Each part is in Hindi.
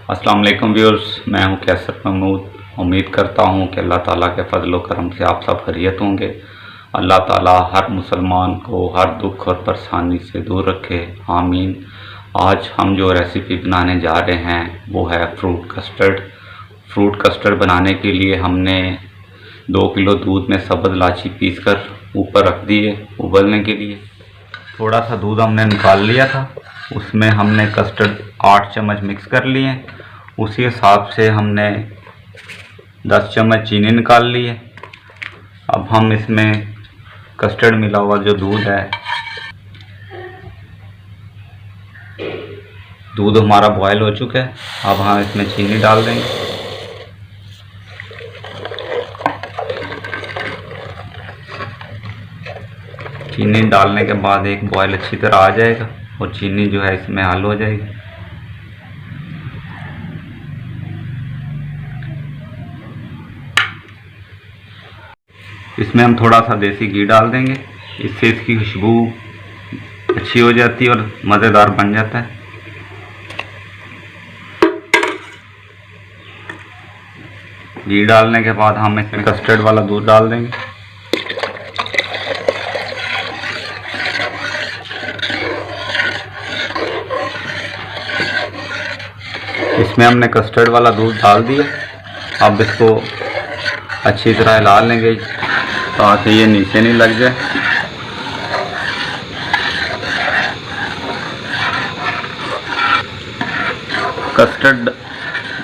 अस्सलाम वालेकुम व्यूअर्स, मैं हूं कैसर महमूद। उम्मीद करता हूं कि अल्लाह ताला के फजल व करम से आप सब खैरियत होंगे। अल्लाह ताला हर मुसलमान को हर दुख और परेशानी से दूर रखे, आमीन। आज हम जो रेसिपी बनाने जा रहे हैं वो है फ्रूट कस्टर्ड। फ्रूट कस्टर्ड बनाने के लिए हमने 2 किलो दूध में सब्ज़ इलायची पीस कर ऊपर रख दिए उबलने के लिए। थोड़ा सा दूध हमने निकाल लिया था, उसमें हमने कस्टर्ड 8 चम्मच मिक्स कर लिए। उसी हिसाब से हमने 10 चम्मच चीनी निकाल ली है। अब हम इसमें कस्टर्ड मिला हुआ जो दूध है, दूध हमारा बॉयल हो चुका है। अब हम इसमें चीनी डाल देंगे। चीनी डालने के बाद एक बॉयल अच्छी तरह आ जाएगा और चीनी जो है इसमें हल हो जाएगी। इसमें हम थोड़ा सा देसी घी डाल देंगे, इससे इसकी खुशबू अच्छी हो जाती है और मज़ेदार बन जाता है। घी डालने के बाद हम इसमें कस्टर्ड वाला दूध डाल देंगे। इसमें हमने कस्टर्ड वाला दूध डाल दिया। अब इसको अच्छी तरह हिला लेंगे ताकि ये नीचे नहीं लग जाए। कस्टर्ड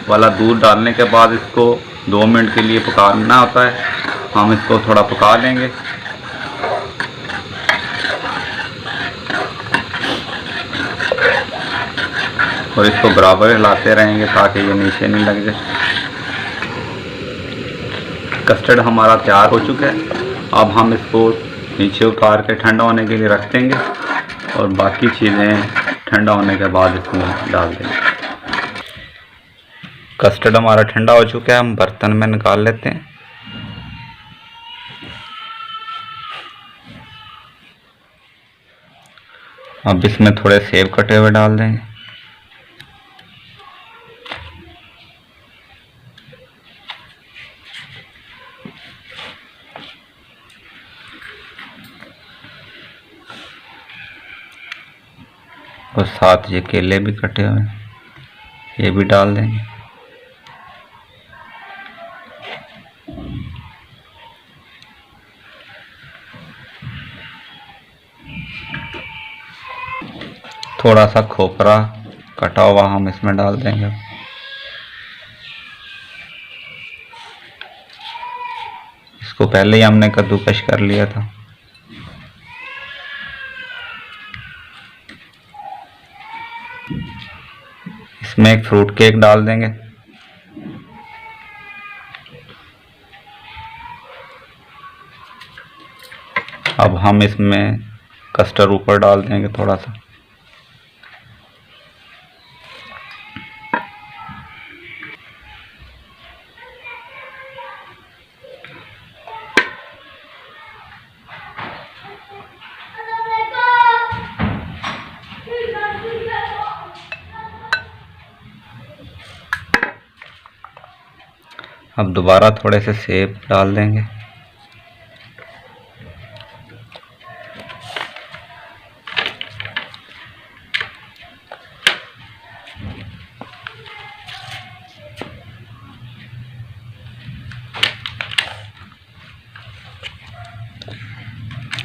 वाला दूध डालने के बाद इसको 2 मिनट के लिए पकाना होता है। हम इसको थोड़ा पका लेंगे। और इसको बराबर हिलाते रहेंगे ताकि ये नीचे नहीं लग जाए। कस्टर्ड हमारा तैयार हो चुका है। अब हम इसको नीचे उतार के ठंडा होने के लिए रख देंगे और बाकी चीज़ें ठंडा होने के बाद इसमें डाल देंगे। कस्टर्ड हमारा ठंडा हो चुका है, हम बर्तन में निकाल लेते हैं। अब इसमें थोड़े सेब कटे हुए डाल देंगे। और साथ ये केले भी कटे हुए ये भी डाल देंगे। थोड़ा सा खोपरा कटा हुआ हम इसमें डाल देंगे। इसको पहले ही हमने कद्दूकश कर लिया था। इसमें एक फ्रूट केक डाल देंगे। अब हम इसमें कस्टर्ड ऊपर डाल देंगे थोड़ा सा। अब दोबारा थोड़े से सेब डाल देंगे।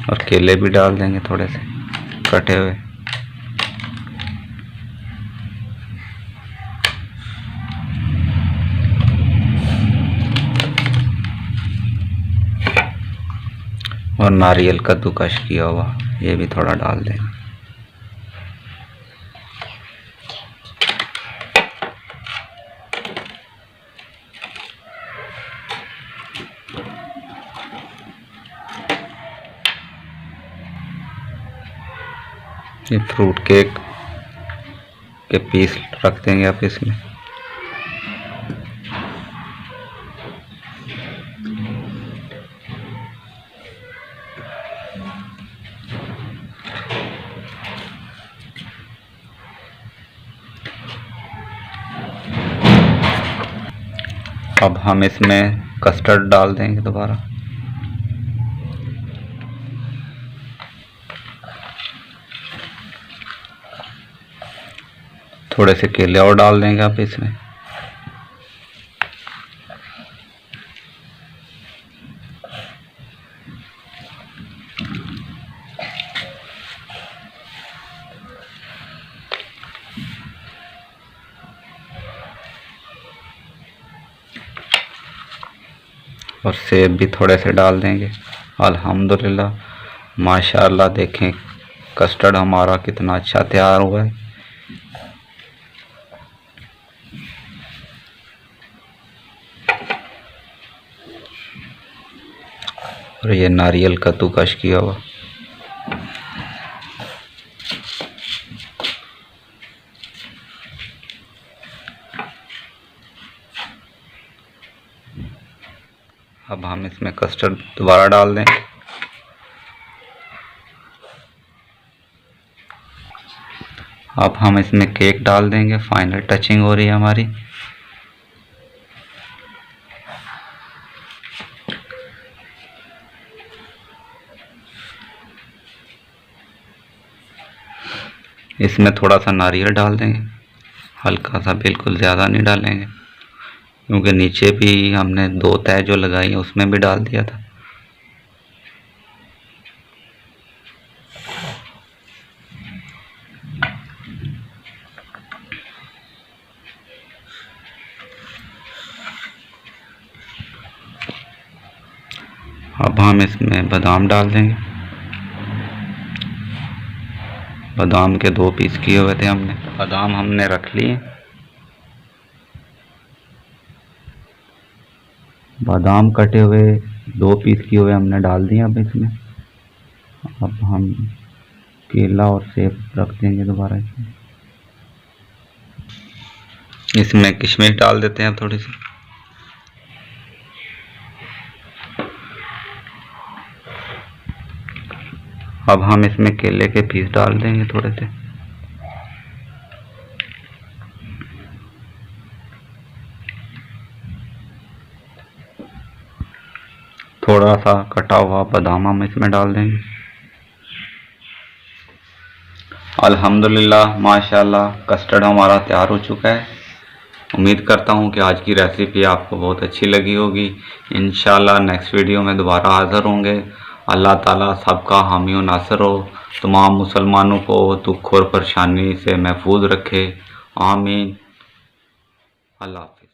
और केले भी डाल देंगे थोड़े से कटे हुए। और नारियल कद्दूकश किया हुआ ये भी थोड़ा डाल देंगे। ये फ्रूट केक के पीस रख देंगे आप इसमें। अब हम इसमें कस्टर्ड डाल देंगे दोबारा। थोड़े से केले और डाल देंगे अब इसमें। और सेब भी थोड़े से डाल देंगे। अल्हम्दुलिल्लाह माशाअल्लाह, देखें कस्टर्ड हमारा कितना अच्छा तैयार हुआ है। और ये नारियल कद्दूकस किया हुआ। अब हम इसमें कस्टर्ड दोबारा डाल दें। अब हम इसमें केक डाल देंगे। फाइनल टचिंग हो रही है हमारी। इसमें थोड़ा सा नारियल डाल देंगे, हल्का सा, बिल्कुल ज़्यादा नहीं डालेंगे, क्योंकि नीचे भी हमने 2 तह जो लगाई है उसमें भी डाल दिया था। अब हम इसमें बादाम डाल देंगे। बादाम के 2 पीस किए हुए थे हमने। बादाम हमने रख लिए। बादाम कटे हुए 2 पीस किए हुए हमने डाल दिए अब इसमें। अब हम केला और सेब रख देंगे दोबारा इसमें। इसमें किशमिश डाल देते हैं अब थोड़ी सी। अब हम इसमें केले के पीस डाल देंगे थोड़े से। थोड़ा सा कटा हुआ बादाम हम इसमें डाल देंगे। अल्हम्दुलिल्लाह माशाल्लाह, कस्टर्ड हमारा तैयार हो चुका है। उम्मीद करता हूँ कि आज की रेसिपी आपको बहुत अच्छी लगी होगी। इंशाल्लाह नेक्स्ट वीडियो में दोबारा हाज़िर होंगे। अल्लाह ताला सबका हामी और नासर हो, तमाम मुसलमानों को दुख और परेशानी से महफूज रखे। आमीन। अल्लाह हाफ़िज़।